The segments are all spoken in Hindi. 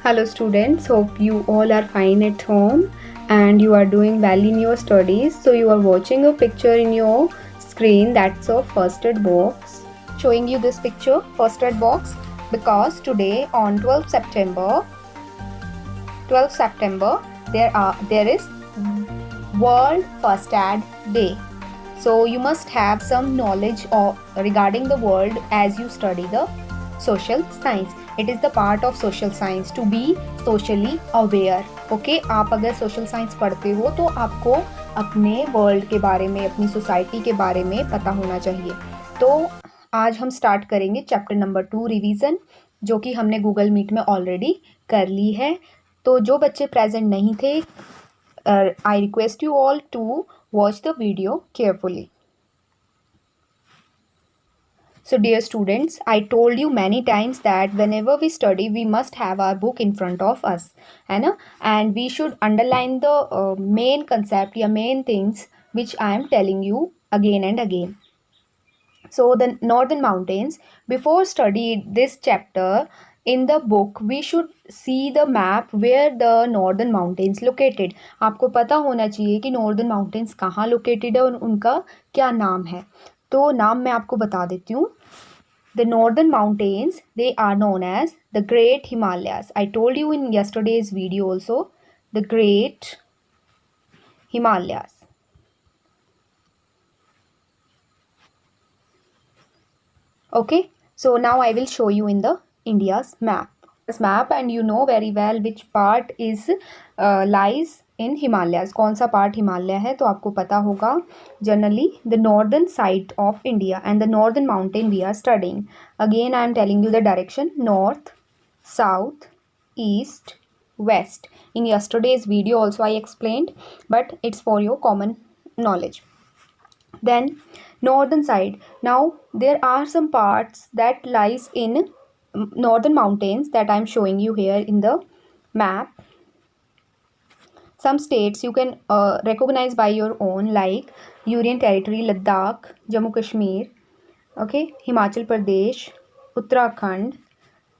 Hello students, hope you all are fine at home and you are doing well in your studies. So you are watching a picture in your screen, that's a first aid box. Showing you this picture, first aid box, because today on 12th September there is World First Aid Day. So you must have some knowledge regarding the world as you study the social science. It is the part of social science to be socially aware. Okay, आप अगर social science पढ़ते हो तो आपको अपने वर्ल्ड के बारे में, अपनी सोसाइटी के बारे में पता होना चाहिए. तो आज हम स्टार्ट करेंगे चैप्टर नंबर 2 रिवीजन, जो कि हमने गूगल मीट में ऑलरेडी कर ली है. तो जो बच्चे प्रेजेंट नहीं थे, I request you all to watch the video carefully. So dear students, I told you many times that whenever we study, we must have our book in front of us, है ना? And we should underline the main concept या main things which I am telling you again and again. So the northern mountains, before study this chapter in the book, we should see the map where the northern mountains located. आपको पता होना चाहिए कि northern mountains कहाँ located है और उनका क्या नाम है. तो नाम मैं आपको बता देती हूँ. The northern mountains, they are known as the Great Himalayas. I told you in yesterday's video also, the Great Himalayas. Okay, so now I will show you in the India's map. This map, and you know very well which part is lies in Himalayas. कौन सा part हिमालय है तो आपको पता होगा. Generally the northern side of India and the northern mountain we are studying. Again I am telling you the direction: north, south, east, west. In yesterday's video also I explained, but it's for your common knowledge. Then northern side. Now there are some parts that lies in northern mountains that I'm showing you here in the map. Some states you can recognize by your own, like Union Territory, Ladakh, Jammu Kashmir, okay, Himachal Pradesh, Uttarakhand,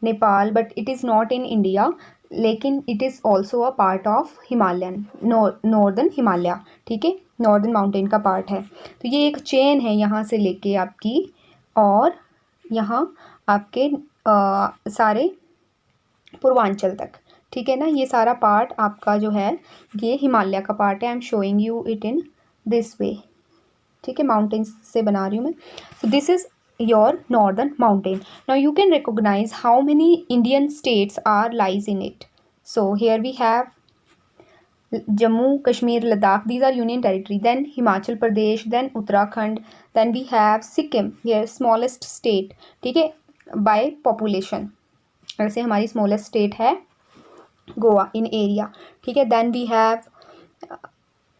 Nepal, but it is not in India. लेकिन it is also a part of Himalayan, northern Himalaya. ठीक है, नॉर्दर्न माउंटेन का पार्ट है. तो ये एक चेन है यहाँ से लेके आपकी और यहाँ आपके सारे पूर्वांचल तक. ठीक है ना, ये सारा पार्ट आपका जो है ये हिमालय का पार्ट है. I am showing you it in this way. ठीक है, माउंटेन्स से बना रही हूँ मैं. So this is your northern mountain. Now you can recognize how many Indian states are lies in it. So here we have Jammu, Kashmir, Ladakh. These are union territory. Then Himachal Pradesh, then Uttarakhand, then we have Sikkim, here smallest state. ठीक है, by population. ऐसे हमारी smallest state है गोवा in area. ठीक है, then we have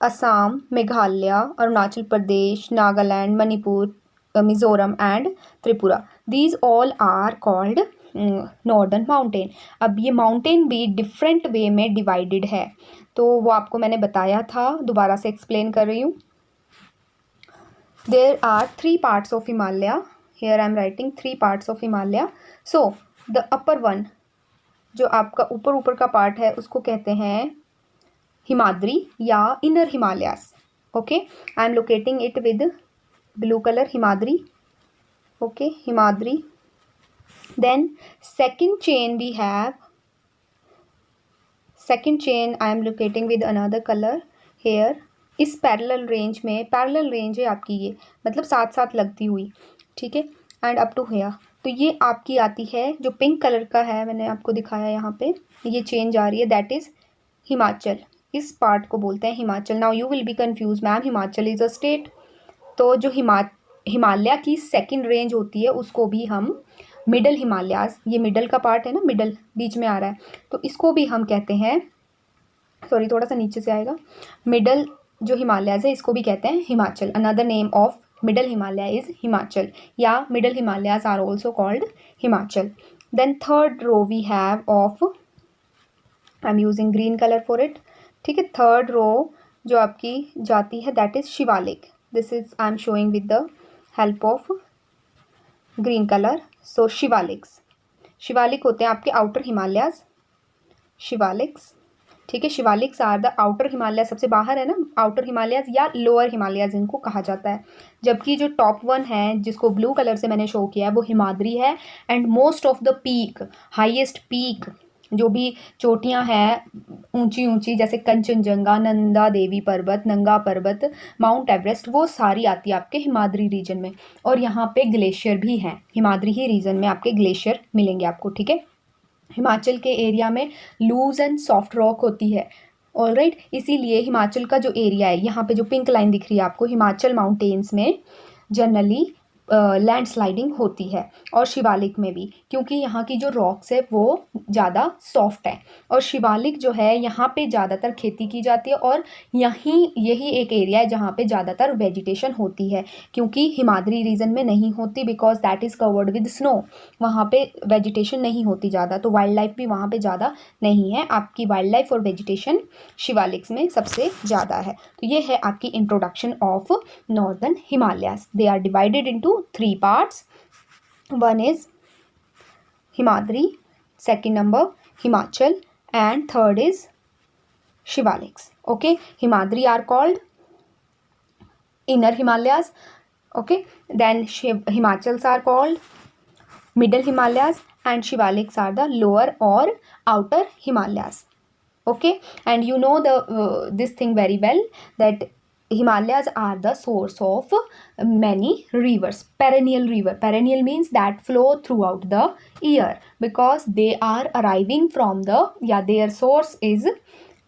Assam, Meghalaya, Arunachal Pradesh, Nagaland, Manipur, Mizoram and Tripura. These all are called northern mountain. अब ये माउंटेन भी डिफरेंट वे में डिवाइडेड है, तो वो आपको मैंने बताया था, दोबारा से एक्सप्लेन कर रही हूँ. There are 3 parts of Himalaya. Here I am writing 3 parts of Himalaya. So the upper one, जो आपका ऊपर का पार्ट है, उसको कहते हैं हिमाद्री या inner Himalayas. Okay, I am locating it with blue color, Himadri. Okay, Himadri. Then second chain we have, second chain I am locating with another color here. इस पैरेलल रेंज में, पैरेलल रेंज है आपकी ये, मतलब साथ साथ लगती हुई. ठीक है, एंड अप टू हेयर. तो ये आपकी आती है, जो पिंक कलर का है मैंने आपको दिखाया यहाँ पे, ये चेन जा रही है, दैट इज हिमाचल. इस पार्ट को बोलते हैं Himachal. Now you will be confuse, ma'am Himachal is a state. तो जो हिमालय की सेकंड रेंज होती है उसको भी हम मिडल हिमालयास, ये मिडल का पार्ट है ना, मिडल बीच में आ रहा है, तो इसको भी हम कहते हैं, सॉरी थोड़ा सा नीचे से आएगा, मिडल जो हिमालयास है इसको भी कहते हैं Himachal. Another name of middle Himalaya is Himachal, या middle Himalayas are also called Himachal. Then third row we have of, I am using green colour for it. ठीक है, थर्ड रो जो आपकी जाती है that is Shivalik. This is I am showing with the help of green color. So Shivaliks, Shivalik होते हैं आपके आउटर हिमालयाज. शिवालिक्स, ठीक है। Shivaliks are the outer Himalaya, सबसे बाहर है ना, आउटर हिमालयाज या लोअर हिमालयाज इनको कहा जाता है। जबकि जो टॉप वन है जिसको ब्लू कलर से मैंने शो किया है वो हिमाद्री है। And most of the peak, highest peak जो भी चोटियां हैं ऊंची ऊंची, जैसे कंचनजंगा, नंदा देवी पर्वत, नंगा पर्वत, माउंट एवरेस्ट, वो सारी आती है आपके हिमाद्री रीजन में। और यहाँ पे ग्लेशियर भी हैं, हिमाद्री ही रीजन में आपके ग्लेशियर मिलेंगे आपको, ठीक है। हिमाचल के एरिया में लूज एंड सॉफ्ट रॉक होती है, ऑलराइट। इसीलिए हिमाचल का जो एरिया है, यहाँ पे जो पिंक लाइन दिख रही है आपको, हिमाचल माउंटेन्स में जनरली लैंडस्लाइडिंग होती है, और शिवालिक में भी, क्योंकि यहाँ की जो रॉक्स है वो ज़्यादा सॉफ्ट है। और शिवालिक जो है यहाँ पे ज़्यादातर खेती की जाती है, और यही एक एरिया है जहाँ पे ज़्यादातर वेजिटेशन होती है, क्योंकि हिमाद्री रीजन में नहीं होती, because that is covered with snow. वहाँ पे वेजिटेशन नहीं होती ज़्यादा, तो वाइल्ड लाइफ भी वहाँ पे ज़्यादा नहीं है। आपकी वाइल्ड लाइफ और वेजिटेशन शिवालिक्स में सबसे ज़्यादा है। तो ये है आपकी introduction of northern Himalayas. They are divided into 3 parts. One is Himadri, second number Himachal, and third is Shivaliks. Okay, Himadri are called inner Himalayas. Okay, then Himachals are called middle Himalayas, and Shivaliks are the lower or outer Himalayas. Okay, and you know this thing very well, that Himalayas are the source of many rivers. Perennial means that flow throughout the year, because they are arriving from their source is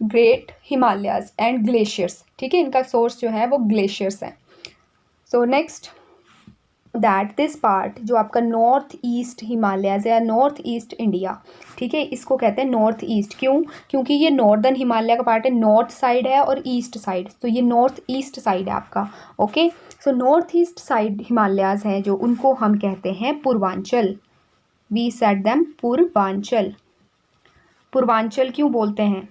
Great Himalayas and glaciers, ठीक है। इनका source जो है वो glaciers है। So next, that this part जो आपका नॉर्थ ईस्ट हिमालयाज या नॉर्थ ईस्ट इंडिया, ठीक है, इसको कहते हैं नॉर्थ ईस्ट। क्यों? क्योंकि ये नॉर्दर्न हिमालय का पार्ट है, नॉर्थ साइड है और ईस्ट साइड, तो ये नॉर्थ ईस्ट साइड है आपका। Okay, so north east side Himalayas हैं जो, उनको हम कहते हैं Purvanchal. We said them Purvanchal. Purvanchal क्यों बोलते हैं?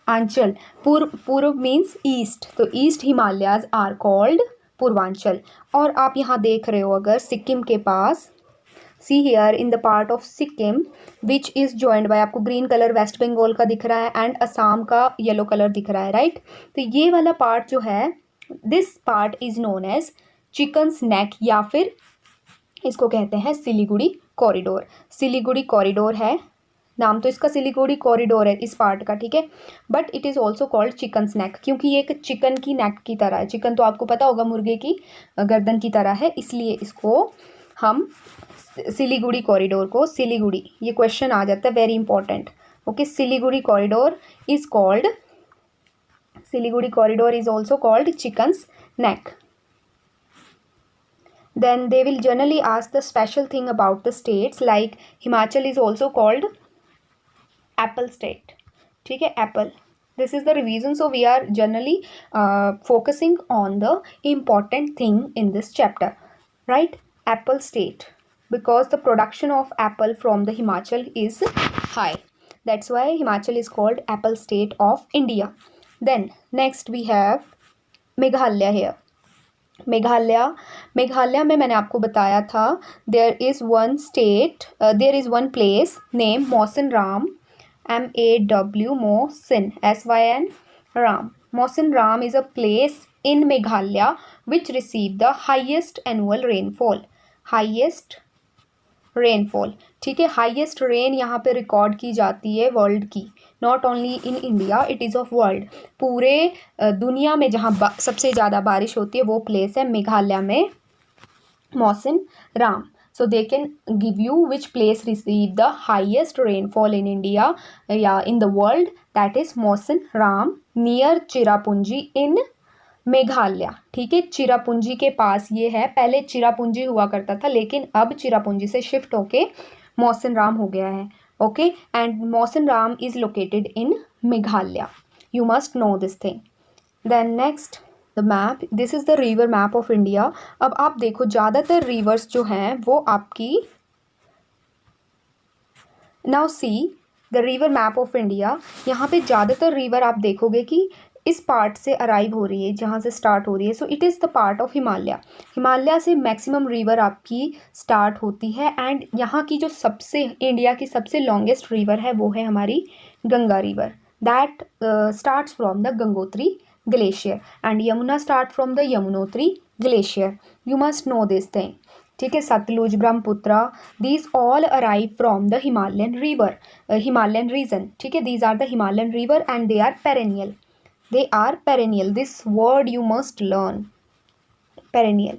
आंचल, पूर्व मीन्स ईस्ट, तो east Himalayas are called Purvanchal. और आप यहाँ देख रहे हो अगर सिक्किम के पास, see here in the part of Sikkim which is joined by, आपको ग्रीन कलर वेस्ट बंगाल का दिख रहा है एंड असम का येलो कलर दिख रहा है, राइट। तो ये वाला पार्ट जो है, this part is known as chicken's neck, या फिर इसको कहते हैं सिलीगुड़ी कॉरिडोर। सिलीगुड़ी कॉरिडोर है, नाम तो इसका सिलीगुड़ी कॉरिडोर है इस पार्ट का, ठीक है। But it is also called chicken's neck, क्योंकि ये एक चिकन की नेक की तरह है। चिकन तो आपको पता होगा मुर्गे की गर्दन की तरह है, इसलिए इसको हम सिलीगुड़ी कॉरिडोर को, सिलीगुड़ी, ये क्वेश्चन आ जाता है, very important. Okay, Siliguri corridor is called, Siliguri corridor is also called chicken's neck. Then they will generally ask the special thing about the states, like Himachal is also called apple state, ठीक है, apple. This is the revision, so we are generally focusing on the important thing in this chapter, right? Apple state, because the production of apple from the Himachal is high. That's why Himachal is called apple state of India. Then next we have Meghalaya here. Meghalaya में मैंने आपको बताया था, there is one state, there is one place name Mawsynram, MAW, Mawsyn, SYN, Ram. Mawsynram is a place in Meghalaya which receive the highest annual rainfall. Highest rainfall, ठीक है। हाईएस्ट रेन यहाँ पे रिकॉर्ड की जाती है वर्ल्ड की, not only in India, it is of world. पूरे दुनिया में जहाँ सबसे ज़्यादा बारिश होती है वो प्लेस है मेघालय में, मौसिन Ram. So they can give you which place receive the highest rainfall in India या in the world, that is Mawsyn Ram near Cherrapunji in Meghalaya, ठीक है। चिरापुंजी के पास ये है, पहले चिरापुंजी हुआ करता था लेकिन अब चिरापुंजी से शिफ्ट होके मौसिन राम हो गया है, okay. And Mawsynram is located in Meghalaya, you must know this thing. Then next the map, this is the river map of India. अब आप देखो ज़्यादातर रिवर्स जो हैं वो आपकी, now see the river map of India, यहाँ पे ज़्यादातर रिवर आप देखोगे कि इस पार्ट से अराइव हो रही है, जहाँ से स्टार्ट हो रही है, सो it is the part of Himalaya. Himalaya से मैक्सिमम रिवर आपकी स्टार्ट होती है, एंड यहाँ की जो सबसे इंडिया की सबसे लॉन्गेस्ट रिवर है वो है हमारी Ganga river, that starts from the Gangotri glacier, and Yamuna start from the Yamunotri glacier. You must know this thing, ठीक है। Sutlej, Brahmaputra, these all arrive from the Himalayan river, Himalayan region, ठीक है। These are the Himalayan river and they are perennial, they are perennial, this word you must learn, perennial।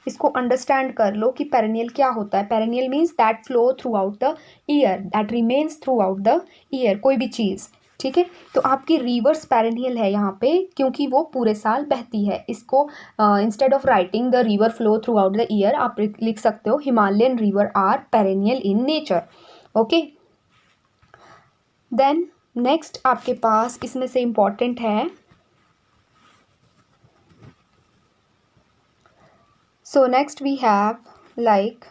इसको अंडरस्टैंड कर लो कि पेरेनियल क्या होता है। Perennial means that flow throughout the year, that remains through out the year, कोई भी चीज़, ठीक है। तो आपकी रिवर्स पेरेनियल है यहाँ पे, क्योंकि वो पूरे साल बहती है। इसको instead of writing the river flow throughout the year, आप लिख सकते हो Himalayan river are perennial in nature, okay. Then next आपके पास इसमें से इम्पॉर्टेंट है, so next we have, like,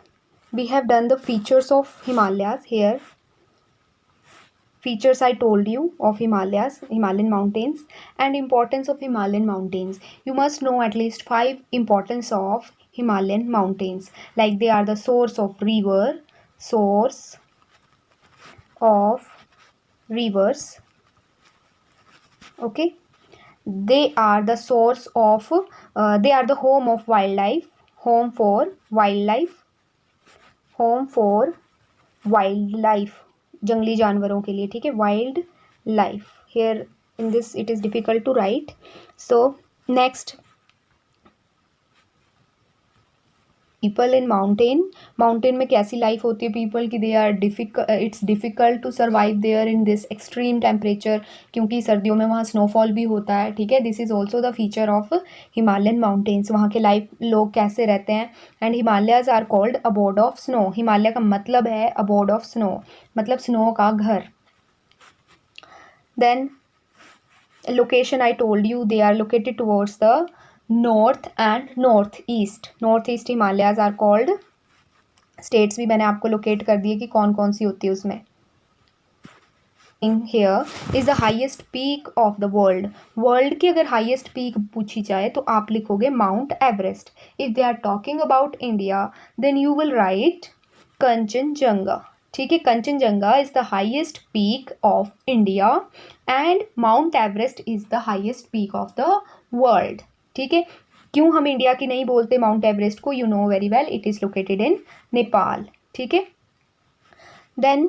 we have done the features of Himalayas here. Features I told you of Himalayas, Himalayan mountains, and importance of Himalayan mountains. You must know at least 5 importance of Himalayan mountains, like they are the source of rivers, okay. They are the source of they are the home of wildlife, home for wildlife, जंगली जानवरों के लिए, ठीक है। Wildlife, here in this it is difficult to write. So next, people in mountain में कैसी लाइफ होती है पीपल की, they are it's difficult to survive there in this extreme temperature, क्योंकि सर्दियों में वहाँ स्नोफॉल भी होता है, ठीक है। This is also the feature of Himalayan mountains, वहाँ के लाइफ लोग कैसे रहते हैं। And Himalayas are called abode of snow, Himalaya का मतलब है अबोर्ड ऑफ स्नो, मतलब स्नो का घर। Then location I told you, they are located towards the north and north east Himalayas are called, states भी मैंने आपको लोकेट कर दिए कि कौन कौन सी होती है उसमें। In here is the highest peak of the world की अगर हाईएस्ट पीक पूछी जाए तो आप लिखोगे Mount Everest. If they are talking about India then you will write Kanchenjunga, ठीक है। Kanchenjunga is the highest peak of India and Mount Everest is the highest peak of the world, ठीक है। क्यों हम इंडिया की नहीं बोलते माउंट एवरेस्ट को, you know very well, it is located in Nepal, ठीक है। Then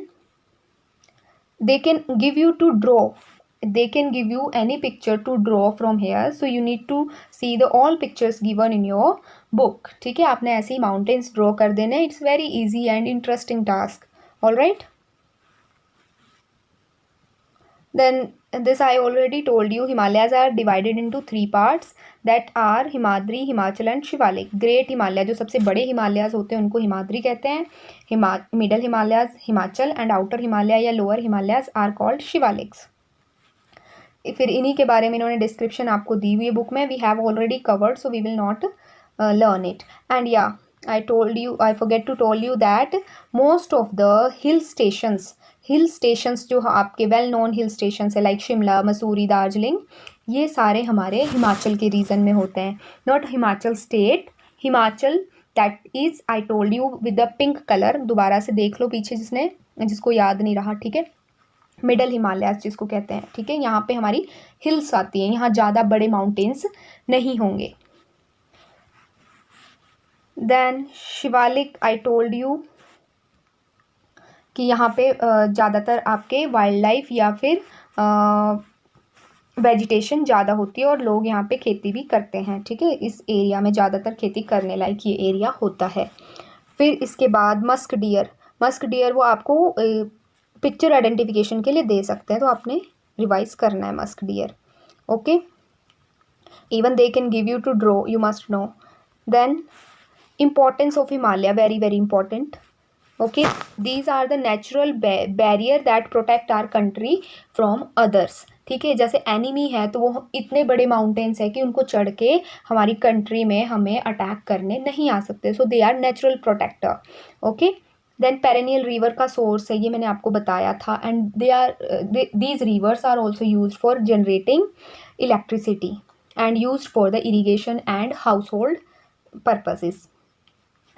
they can give you to draw, they can give you any picture to draw from here, so you need to see the all pictures given in your book, ठीक है। आपने ऐसे ही माउंटेन्स ड्रॉ कर देने, it's very easy and interesting task, all right. Then this I already told you, Himalayas are divided into 3 parts that are Himadri, Himachal and Shivalik। Great Himalaya जो सबसे बड़े हिमालयाज होते हैं उनको हिमाद्री कहते हैं, middle Himalayas Himachal, and outer Himalaya या lower Himalayas are called Shivaliks. फिर इन्हीं के बारे में इन्होंने डिस्क्रिप्शन आपको दी हुई है बुक में, we have already covered so we will not learn it. And या I forget to tell you that most of the hill stations जो आपके वेल नोन हिल स्टेशन है लाइक शिमला, मसूरी, दार्जिलिंग, ये सारे हमारे हिमाचल के रीजन में होते हैं, not Himachal state, Himachal that is I told you with the pink colour, दोबारा से देख लो पीछे जिसको याद नहीं रहा, ठीक है। मिडल हिमालयाज जिसको कहते हैं, ठीक है। यहाँ पे हमारी हिल्स आती हैं, यहाँ ज़्यादा बड़े माउंटेन्स नहीं होंगे। Then Shivalik I told you कि यहाँ पे ज़्यादातर आपके वाइल्ड लाइफ या फिर वेजिटेशन ज़्यादा होती है और लोग यहाँ पे खेती भी करते हैं, ठीक है। इस एरिया में ज़्यादातर खेती करने लायक ये एरिया होता है। फिर इसके बाद मस्क डियर वो आपको पिक्चर आइडेंटिफिकेशन के लिए दे सकते हैं, तो आपने रिवाइज करना है musk deer, okay. Even they can give you to draw, you must know. Then importance of Himalaya, very very important, okay। These are the natural barrier that protect our country from others, ठीक है। जैसे एनिमी है तो वो इतने बड़े माउंटेन्स है कि उनको चढ़ के हमारी कंट्री में हमें अटैक करने नहीं आ सकते, so they are natural protector, okay. Then perennial river का सोर्स है, ये मैंने आपको बताया था, and these rivers are also use for generating electricity and use for the irrigation and household purposes.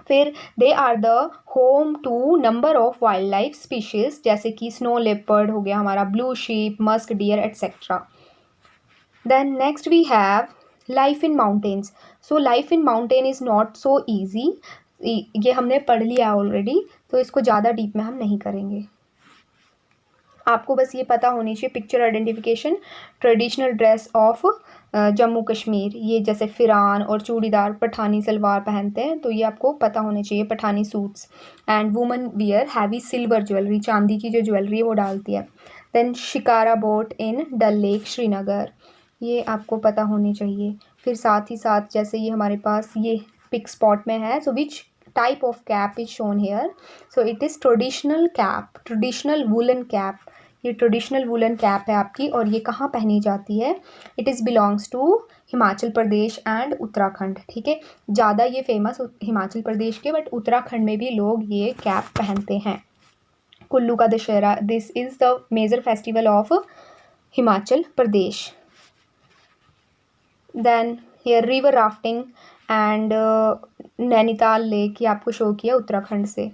फिर they are the home to number of wildlife species, जैसे कि स्नो लेपर्ड हो गया हमारा, blue sheep, musk deer etcetera. Then next we have life in mountains. So life in mountain is not so easy, ये हमने पढ़ लिया ऑलरेडी, तो इसको ज़्यादा डीप में हम नहीं करेंगे। आपको बस ये पता होनी चाहिए picture identification, traditional dress of Jammu Kashmir, ये जैसे फिरान और चूड़ीदार पठानी सलवार पहनते हैं, तो ये आपको पता होने चाहिए, Pathani suits. And women wear heavy silver jewellery, चांदी की जो ज्वेलरी है वो डालती है। Then shikara boat in Dal lake Srinagar, ये आपको पता होनी चाहिए। फिर साथ ही साथ जैसे ये हमारे पास ये पिक स्पॉट में है, so which type of cap is shown here, so it is traditional cap, traditional woollen cap, ये ट्रेडिशनल वुलन कैप है आपकी, और ये कहाँ पहनी जाती है, it is belongs to Himachal Pradesh and Uttarakhand. ठीक है, ज़्यादा ये फेमस हिमाचल प्रदेश के, बट उत्तराखंड में भी लोग ये कैप पहनते हैं। कुल्लू का Dussehra, this is the major festival of Himachal Pradesh. Then here river rafting and Nainital lake, ये आपको शो किया उत्तराखंड से।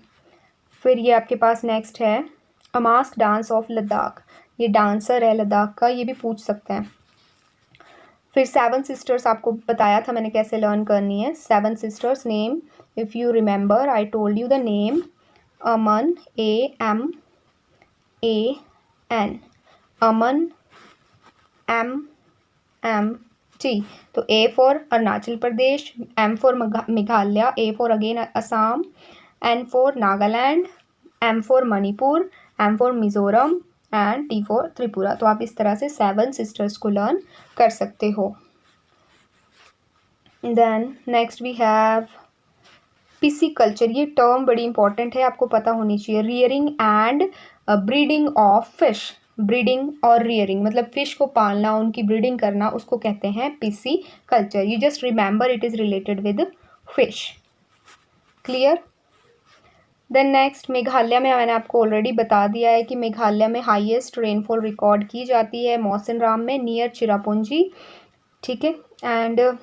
फिर ये आपके पास नेक्स्ट है a mask dance of Ladakh, ये डांसर है लद्दाख का, ये भी पूछ सकते हैं। फिर सेवन सिस्टर्स आपको बताया था मैंने कैसे लर्न करनी है। Seven sisters name, if you remember I told you the name, Aman, AMAN, Aman, MMG, तो A for Arunachal Pradesh, M for Meghalaya, A for again Assam, N for Nagaland, M for Manipur, M for Mizoram and T for Tripura. तो आप इस तरह से सेवन सिस्टर्स को लर्न कर सकते हो। Then next we have pisciculture, ये टर्म बड़ी इंपॉर्टेंट है, आपको पता होनी चाहिए। Rearing and breeding of fish, breeding और रियरिंग मतलब फिश को पालना, उनकी ब्रीडिंग करना, उसको कहते हैं pisciculture. You just remember it is related with fish. Clear? Then next Meghalaya में मैंने आपको ऑलरेडी बता दिया है कि मेघालय में हाईएस्ट रेनफॉल रिकॉर्ड की जाती है मौसिनराम में, नियर चिरापुंजी। ठीक है, and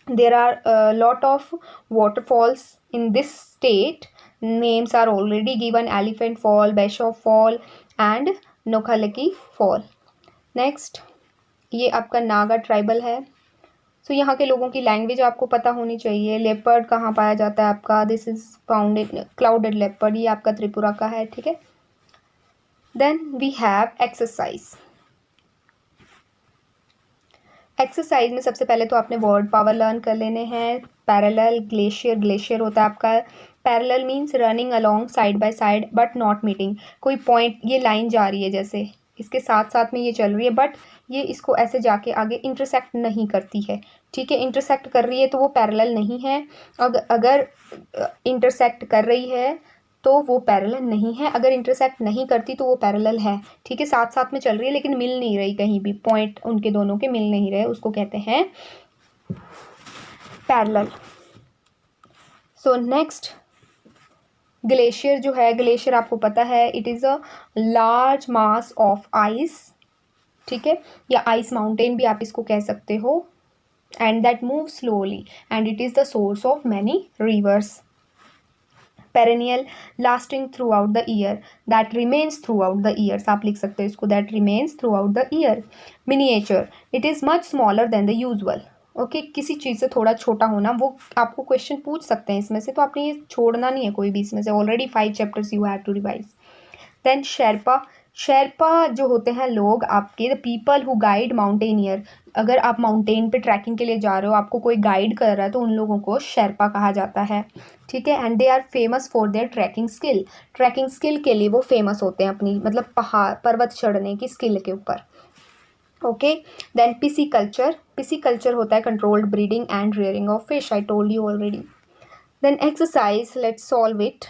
there are lot of waterfalls in this state. Names are already given, Elephant Fall, Bishop Fall and Nokhalaki Fall. Next, ये आपका नागा ट्राइबल है। सो यहाँ के लोगों की लैंग्वेज आपको पता होनी चाहिए। लेपर्ड कहाँ पाया जाता है आपका, this is found in clouded leopard, ये आपका त्रिपुरा का है। ठीक है, then we have exercise. Exercise में सबसे पहले तो आपने वर्ड पावर लर्न कर लेने हैं। पैरेलल, ग्लेशियर, ग्लेशियर होता है आपका, parallel means running along side by side but not meeting, कोई पॉइंट, ये लाइन जा रही है जैसे इसके साथ साथ में ये चल रही है, बट ये इसको ऐसे जाके आगे इंटरसेक्ट नहीं करती है। ठीक है, इंटरसेक्ट कर रही है तो वो पैरेलल नहीं है, अगर इंटरसेक्ट कर रही है तो वो पैरेलल नहीं है, अगर इंटरसेक्ट नहीं करती तो वो पैरेलल है। ठीक है, साथ साथ में चल रही है लेकिन मिल नहीं रही, कहीं भी पॉइंट उनके दोनों के मिल नहीं रहे, उसको कहते हैं पैरेलल। सो नेक्स्ट ग्लेशियर जो है, ग्लेशियर आपको पता है it is a large mass of ice. ठीक है, या आइस माउंटेन भी आप इसको कह सकते हो, and that move slowly and it is the source of many reverse. Perennial, lasting through out the year, that remains through out the years, आप लिख सकते हो इसको, that remains through out the year. Miniature, it is much smaller than the usual. Okay, किसी चीज़ से थोड़ा छोटा होना, वो आपको क्वेश्चन पूछ सकते हैं इसमें से, तो आपने ये छोड़ना नहीं है कोई भी इसमें से, already 5 chapters you have to revise. Then Sherpa, Sherpa जो होते हैं लोग आपके, the people who guide mountaineer, अगर आप माउंटेन पे ट्रैकिंग के लिए जा रहे हो, आपको कोई गाइड कर रहा है तो उन लोगों को शेरपा कहा जाता है। ठीक है, and they are famous for their trekking skill, trekking skill के लिए वो फेमस होते हैं अपनी, मतलब पहाड़ पर्वत चढ़ने की स्किल के ऊपर। ओके, देन पिसिकल्चर, पिसिकल्चर होता है controlled breeding and rearing of fish, I told you already. Then exercise, let's solve it.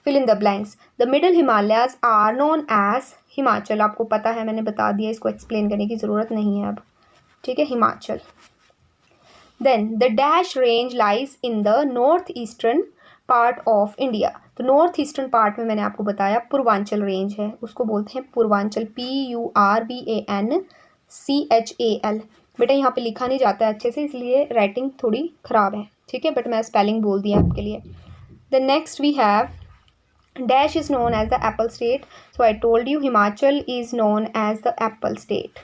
Fill in the blanks. The middle Himalayas are known as Himachal, आपको पता है, मैंने बता दिया, इसको एक्सप्लेन करने की ज़रूरत नहीं है अब। ठीक है, Himachal. Then the dash range lies in the north eastern part of India? तो नॉर्थ ईस्टर्न पार्ट में मैंने आपको बताया पूर्वांचल रेंज है, उसको बोलते हैं पूर्वांचल, PURVANCHAL। बेटा यहाँ पे लिखा नहीं जाता है अच्छे से, इसलिए राइटिंग थोड़ी ख़राब है, ठीक है, बट मैं स्पेलिंग बोल दिया आपके लिए। The next we have dash is known as the apple state. So I told you Himachal is known as the apple state,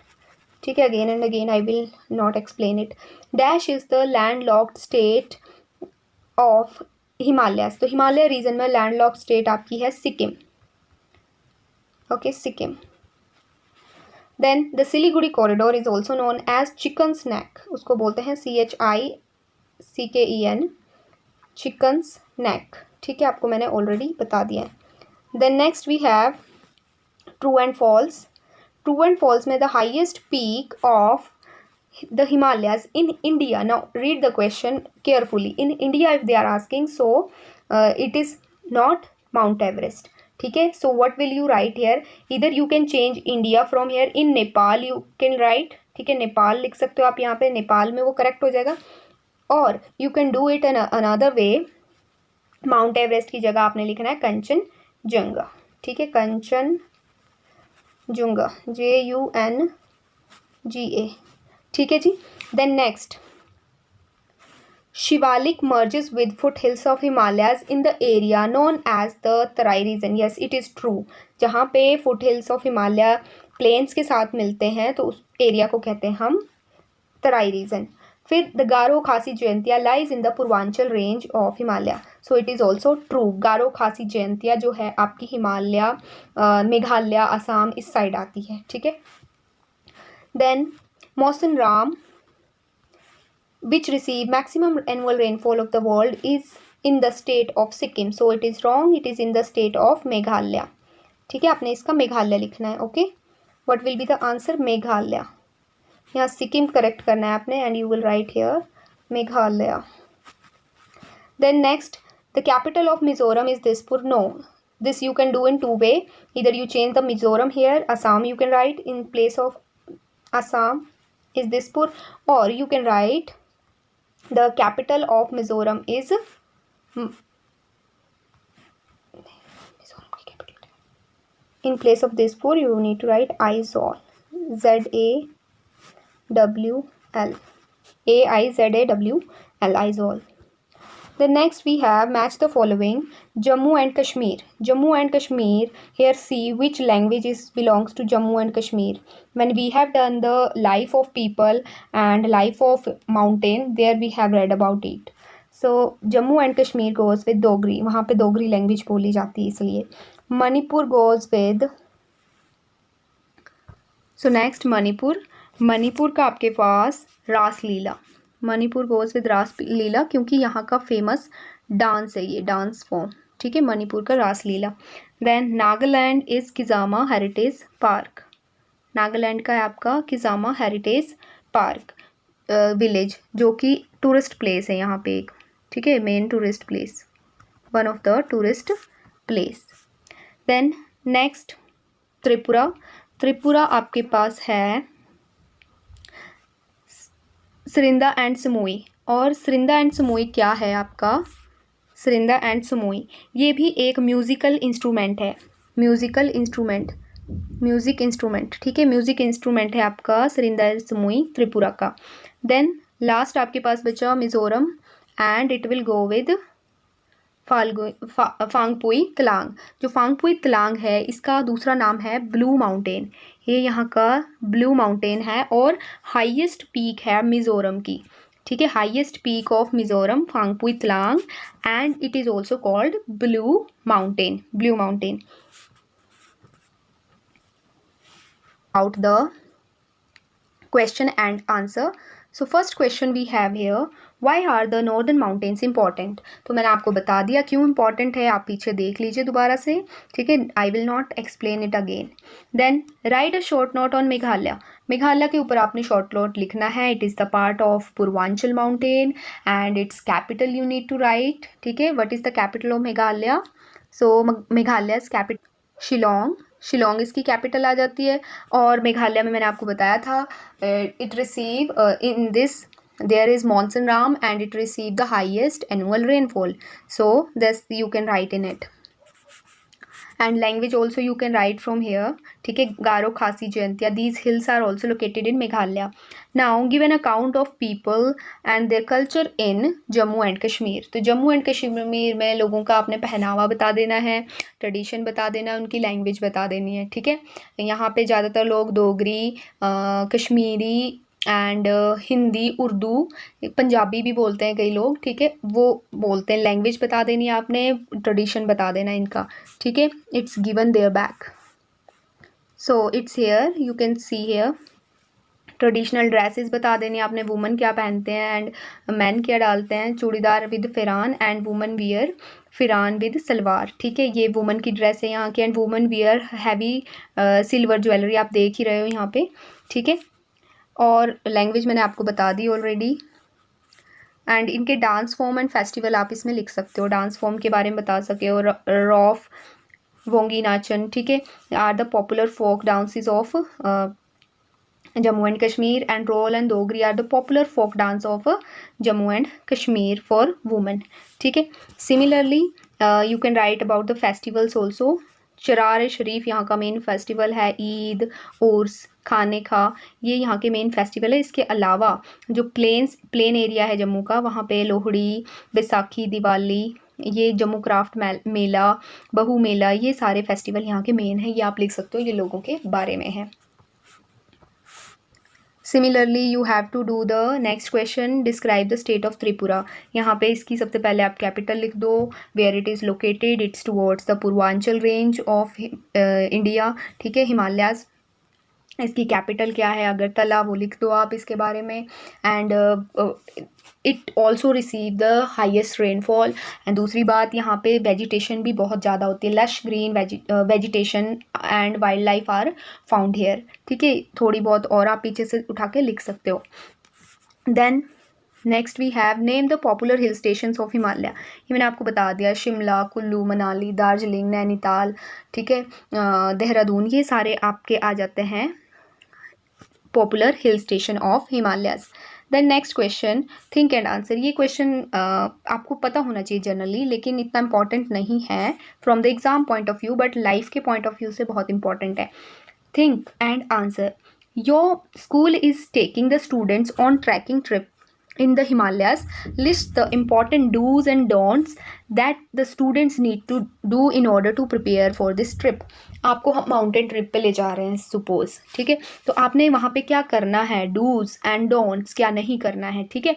ठीक है। Again and again I will not explain it. Dash is the landlocked state of Himalayas. तो हिमालय रीजन में लैंड लॉक्ड स्टेट आपकी है Sikkim, okay, Sikkim. Then the Siliguri corridor is also known as chicken's neck, उसको बोलते हैं CHICKEN, चिकन्स नेक, ठीक है, आपको मैंने ऑलरेडी बता दिया है। Then next we have true and false. True and false में the highest peak of the Himalayas in India. Now read the question carefully. In India if they are asking, so it is not Mount Everest, ठीक है। So what will you write here? Either you can change India from here, in Nepal you can write, ठीक है, नेपाल लिख सकते हो आप यहाँ पे, नेपाल में वो करेक्ट हो जाएगा, और you can do it in another way, mount Everest की जगह आपने लिखना है कंचनजंगा, ठीक है, कंचनजुंगा, JUNGA, ठीक है जी। Then next, Shivalik merges with foothills of Himalayas in the area known as the Terai region. Yes it is true, जहाँ पे foothills of Himalaya plains के साथ मिलते हैं तो उस एरिया को कहते हैं हम तराई रीजन। फिर the Garo Khasi Jaintia lies in the Purvanchal range of Himalaya. So it is also true, Garo Khasi Jaintia जो है आपकी हिमालय, मेघालय, असम इस साइड आती है, ठीक है। Then Mawsynram, which receive maximum annual rainfall of the world, is in the state of Sikkim. So it is wrong, it is in the state of Meghalaya, ठीक है, आपने इसका मेघालय लिखना है, okay. What will be the answer? Meghalaya, यहाँ सिक्किम करेक्ट करना है आपने, and you will write here Meghalaya. Then next, the capital of Mizoram is Dispur. No, this you can do in two way. Either you change the Mizoram here, Assam you can write in place of Assam is Dispur, or you can write the capital of Mizoram is in place of Dispur you need to write Aizawl, ZAWL, AIZAWL, Aizawl. The next we have match the following. Jammu and Kashmir. Jammu and Kashmir. Here see which language belongs to Jammu and Kashmir. When we have done the life of people and life of mountain, there we have read about it. So Jammu and Kashmir goes with Dogri. वहाँ पे Dogri language बोली जाती है इसलिए. Manipur goes with. So next Manipur. Manipur का आपके पास रासलीला. मणिपुर गोज विद रासलीला क्योंकि यहाँ का फेमस डांस है, ये डांस फॉर्म, ठीक है, मणिपुर का Raslila. Then Nagaland is Kisama heritage park. Nagaland का है आपका किजामा हेरिटेज पार्क विलेज, जो कि टूरिस्ट प्लेस है यहाँ पे एक, ठीक है, main tourist place, one of the tourist place. Then next Tripura. Tripura आपके पास है सरिंदा एंड समोई। और सरिंदा एंड समोई क्या है आपका? सरिंदा एंड समोई ये भी एक म्यूज़िकल इंस्ट्रूमेंट है, म्यूज़िकल इंस्ट्रूमेंट, म्यूज़िक इंस्ट्रूमेंट, ठीक है, म्यूज़िक इंस्ट्रूमेंट है आपका सरिंदा एंड समोई त्रिपुरा का। देन लास्ट आपके पास बचा Mizoram and it will go with Phawngpui Tlang. जो फांगपुई तलांग है इसका दूसरा नाम है ब्लू माउंटेन, ये यहाँ का ब्लू माउंटेन है और हाईएस्ट पीक है मिज़ोरम की, ठीक है, highest peak of Mizoram Phawngpui Tlang and it is also called blue mountain, blue mountain. Out the question and answer. So first question we have here, why are the northern mountains important? तो मैंने आपको बता दिया क्यों important है, आप पीछे देख लीजिए दोबारा से, ठीक है, I will not explain it again. Then write a short note on Meghalaya. Meghalaya के ऊपर आपने short note लिखना है, it is the part of Purvanchal mountain and its capital you need to write, ठीक है, what is the capital of Meghalaya? So मेघालय's capital Shillong, Shillong इसकी कैपिटल आ जाती है। और मेघालय में मैंने आपको बताया था it receive in this there is Monsoon and it received the highest annual rainfall. So this you can write in it. And language also you can write from here. ठीक है, Garo, Khasi, Jaintia, these hills are also located in Meghalaya. Now give an account of people and their culture in Jammu and Kashmir. तो जम्मू एंड कश्मीर में लोगों का आपने पहनावा बता देना है, ट्रेडिशन बता देना है, उनकी लैंग्वेज बता देनी है. ठीक है, यहाँ पे ज़्यादातर लोग डोगरी, कश्मीरी एंड हिंदी, उर्दू, पंजाबी भी बोलते हैं कई लोग. ठीक है, वो बोलते हैं. लैंग्वेज बता देनी है आपने, ट्रेडिशन बता देना है इनका. ठीक है, it's given there back. So it's here, you can see here. Traditional dresses बता देनी है आपने, वुमेन क्या पहनते हैं एंड मैन क्या डालते हैं. Churidar with pheran and women wear pheran with salwar. ठीक है, ये वुमेन की ड्रेस है यहाँ की. And women wear heavy silver jewellery, आप देख ही रहे हो यहाँ पे. ठीक है, और लैंग्वेज मैंने आपको बता दी ऑलरेडी. एंड इनके डांस फॉर्म एंड फेस्टिवल आप इसमें लिख सकते हो. डांस फॉर्म के बारे में बता सके हो. रॉफ, वोंगी नाचन, ठीक है, are the popular folk dances of Jammu and Kashmir. And Rol and Dogri are the popular folk dance of Jammu and Kashmir for women. ठीक है, similarly you can write about the festivals also. Charar शरीफ यहाँ का मेन फेस्टिवल है. ईद, उर्स, खाने खा, ये यहाँ के मेन फेस्टिवल है. इसके अलावा जो प्लेन एरिया है जम्मू का, वहाँ पे लोहड़ी, बैसाखी, दिवाली, ये जम्मू क्राफ्ट मेला, बहू मेला, ये सारे फेस्टिवल यहाँ के मेन हैं. ये आप लिख सकते हो, ये लोगों के बारे में है. Similarly you have to do the next question. Describe the state of Tripura. यहाँ पे इसकी सबसे पहले आप कैपिटल लिख दो. Where it is located, it's towards the Purvanchal range of India. ठीक है, हिमालयाज. इसकी कैपिटल क्या है, अगरतला, वो लिख दो आप इसके बारे में. And it also receive the highest rainfall. And दूसरी बात, यहाँ पे वेजिटेशन भी बहुत ज़्यादा होती है. Lush green vegetation and wildlife are found here. ठीक है, थोड़ी बहुत और आप पीछे से उठा के लिख सकते हो. Then next we have name the popular hill stations of Himalaya. ये मैंने आपको बता दिया. शिमला, कुल्लू, मनाली, दार्जिलिंग, नैनीताल, ठीक है, देहरादून, ये सारे आपके आ जाते हैं popular hill station of Himalayas. Then next question, think and answer. ये क्वेश्चन आपको पता होना चाहिए जनरली, लेकिन इतना इंपॉर्टेंट नहीं है from the exam point of view, but life के पॉइंट ऑफ व्यू से बहुत इंपॉर्टेंट है. Think and answer. Your school is taking the students on trekking trip in the Himalayas. List the important do's and don'ts that the students need to do in order to prepare for this trip. आपको हम माउंटेन ट्रिप पे ले जा रहे हैं सपोज. ठीक है, तो आपने वहाँ पे क्या करना है, डूज एंड डोंट्स, क्या नहीं करना है. ठीक है,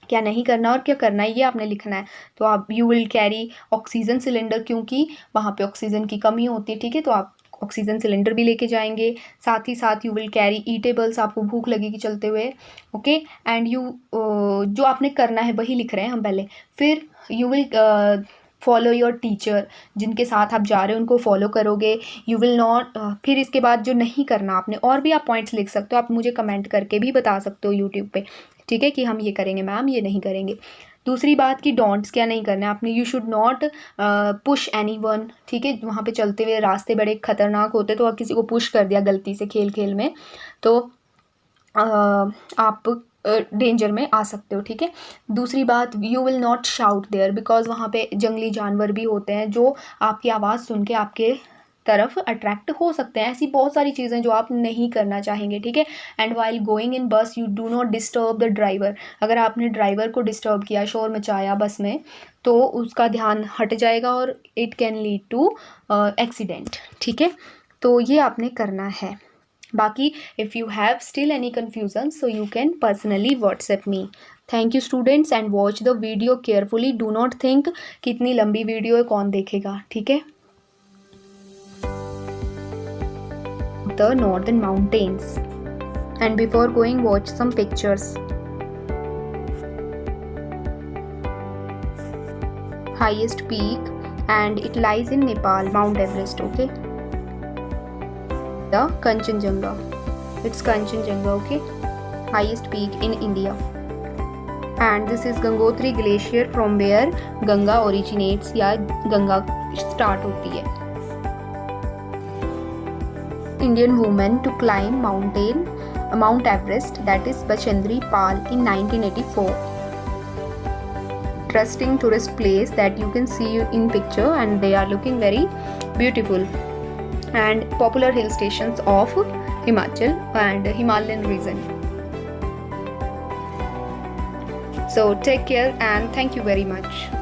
क्या नहीं करना और क्या करना है, ये आपने लिखना है. तो आप you will carry oxygen cylinder, क्योंकि वहाँ पे ऑक्सीजन की कमी होती है. ठीक है, तो आप ऑक्सीजन सिलेंडर भी लेके जाएंगे. साथ ही साथ यू विल कैरी ईटेबल्स, आपको भूख लगेगी चलते हुए. ओके, एंड यू जो आपने करना है वही लिख रहे हैं हम पहले. फिर you will follow your teacher, जिनके साथ आप जा रहे हो उनको फॉलो करोगे. यू विल नॉट फिर इसके बाद जो नहीं करना आपने, और भी आप पॉइंट्स लिख सकते हो. आप मुझे कमेंट करके भी बता सकते हो यूट्यूब पे. ठीक है, कि हम ये करेंगे मैम, ये नहीं करेंगे. दूसरी बात कि डोंट्स क्या नहीं करना है आपने. You should not push any one. ठीक है, वहाँ पे चलते हुए रास्ते बड़े खतरनाक होते, तो आप किसी को पुश कर दिया गलती से खेल में, तो आप डेंजर में आ सकते हो. ठीक है, दूसरी बात, you will not shout there, because वहाँ पे जंगली जानवर भी होते हैं जो आपकी आवाज़ सुन के आपके तरफ अट्रैक्ट हो सकते हैं. ऐसी बहुत सारी चीज़ें जो आप नहीं करना चाहेंगे. ठीक है, एंड वाइल गोइंग इन बस you do not disturb the driver. अगर आपने ड्राइवर को डिस्टर्ब किया, शोर मचाया बस में, तो उसका ध्यान हट जाएगा और it can lead to accident. ठीक है, तो ये आपने करना है. बाकी if you have still any confusion, so you can personally WhatsApp me. Thank you students, and watch the video carefully. Do not think कि इतनी लंबी वीडियो है कौन देखेगा. ठीक है, the northern mountains, and before going watch some pictures. Highest peak, and it lies in Nepal, Mount Everest. Okay, the Kanchenjunga, it's Kanchenjunga. Okay, highest peak in India. And this is Gangotri glacier, from where Ganga originates, या गंगा start होती है. Indian women to climb mountain Mount Everest, that is Bachendri Pal, in 1984. Interesting tourist place that you can see in picture, and they are looking very beautiful, and popular hill stations of Himachal and Himalayan region. So take care and thank you very much.